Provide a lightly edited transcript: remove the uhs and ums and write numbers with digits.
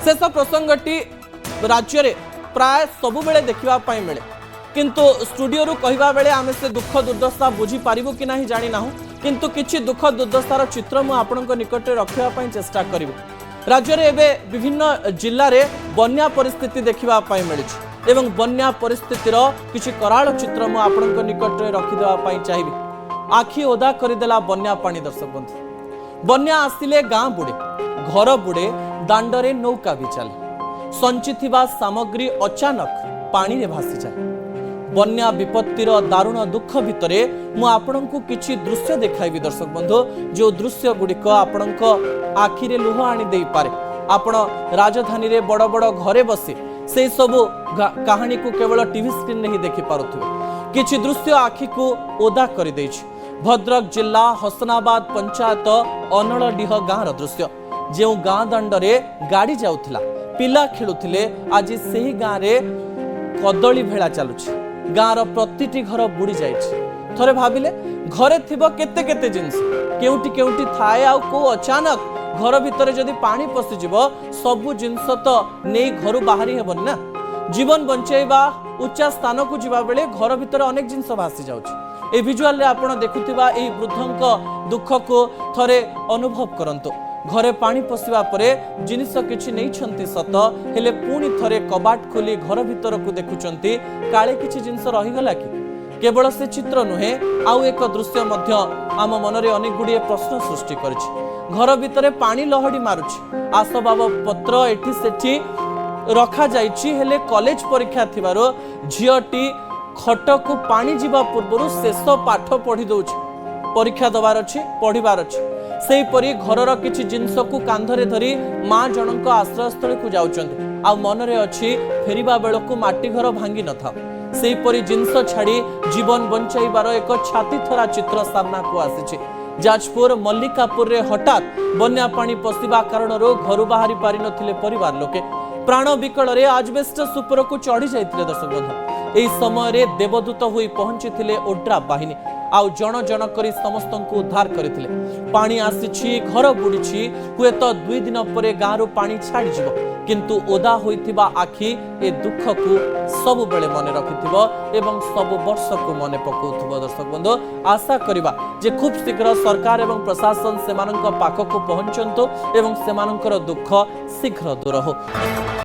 शेष प्रसंगटी राज्य में प्राय सबु बेले देखा मिले किंतु स्टूडियो रू कहवा बेले आम से दुख दुर्दशा बुझी पारिबु कि नहीं जानी ना किंतु किछि दुख दुर्दशार चित्र मु आपणक निकट रखा चेष्टा करिबु। राज्य में एवं विभिन्न जिले में बन्या परिस्थिति देखा मिली एवं बन्या परिस्थितिर किछि कराल चित्र मु आपणक निकट रखिदेवा चाहिए। आखि ओदा करदेला बन्या पानी। दर्शक बंधु, बन्या आसिले गाँ बुड़े, घर बुड़े, दांडरे नौका भी चले, संचिथिबा सामग्री अचानक पानी रे भासी जाए। बन्या विपत्तिर दारुण दुख भितरे मु आपणको किछि दृश्य देखाइबी। दर्शक बंधु, जो दृश्य गुड़िक आपणक आखिरे लुह आनी देई पारे। आपण राजधानी रे बड़ बड़ घरे बसी से सब कहानी को केवल टीवी स्क्रीन में ही देखि पारुथिबे। किछि दृश्य आखि को ओदा करि दैछि। भद्रक जिला हसनाबाद पंचायत अनलडीह गाँव दृश्य, जो गाँ दांडरे गाड़ी जाउथिला, पिला खेलुथिले, आज सेही गाँ रे कदली भेला चलुछि। गाँर प्रतिटी घर बुड़ी जाइछि। थरे भाबिले घरे थिबो केते केते जिंस केउटी केउटी थाए आ को अचानक घर भितर जदि पानी पशि जीव सबु जिंस तो नहीं घर बाहरी हेबन ना। जीवन बंचाइबा उच्चा स्थान को जीवा बेले घर भितर अनेक जिंस भासी जाउछि। ए विजुअल रे आपण देखुथिबा एई वृद्धंक दुख को थरे अनुभव करंतु। घरे पानी पशिबा परे जिनिस किछि नै छंती सत, हेले पुणी थरे कबाट खोली घर भितर को देखुचंती काले किछि जिनिस रहि गला कि। केवल से चित्र नुहे आउ एक दृश्य मध्य आम मनरे अनेक गुड़िए प्रश्न सृष्टि करिछि। घर भितर पानी लहड़ी मारुछि, आसबाब पत्र एठी सेठी रखा जाइछि, हेले कॉलेज परीक्षा थिबारो झियटी खट को पानी जीवा पूर्व शेष पाठ पढ़ी दउछि। परीक्षा दबार अछि, पढ़िबार अछि। सेहीपरि घरर किछि जिनिस को कांधरे धरी माँ जनक आश्रयस्थल को जाउचंती, आ मनरे अछि फेरिबा बेलकु माटी घर भांगी न था। सेहीपरि जिनिस छाड़ी जीवन बंचाइबार एक छाती थरा चित्र सामना को आसिछि। जाजपुर मल्लिकापुर रे हठात बन्या पानी पशिबा कारणरो घर बाहरी पारि नथिले परिवार लोके। प्राण विकल रे आजबेस्टस उपर को चढ़ी जाइतिले। दर्शक बंधु, एही समय रे देवदूत होई पहुंचीथिले ओड्राफ बाहिनी, आउ जन जन करी समस्त को उद्धार करथिले। पानी आसीछि, घर बुड़ीछि, हुएत 2 दिन परे गाँरु पानी छाड़ी जिवो, किंतु ओदा होइथिबा आखि ए दुख को सब बेले मने रखिथिबो एवं सब वर्ष को मने पकाउथिबो। दर्शक बंधु, आशा करिबा जे खूब शीघ्र सरकार एवं प्रशासन सेमानंक पाखक पहुंचंतो एवं सेमानंकर दुख शीघ्र दूर हो।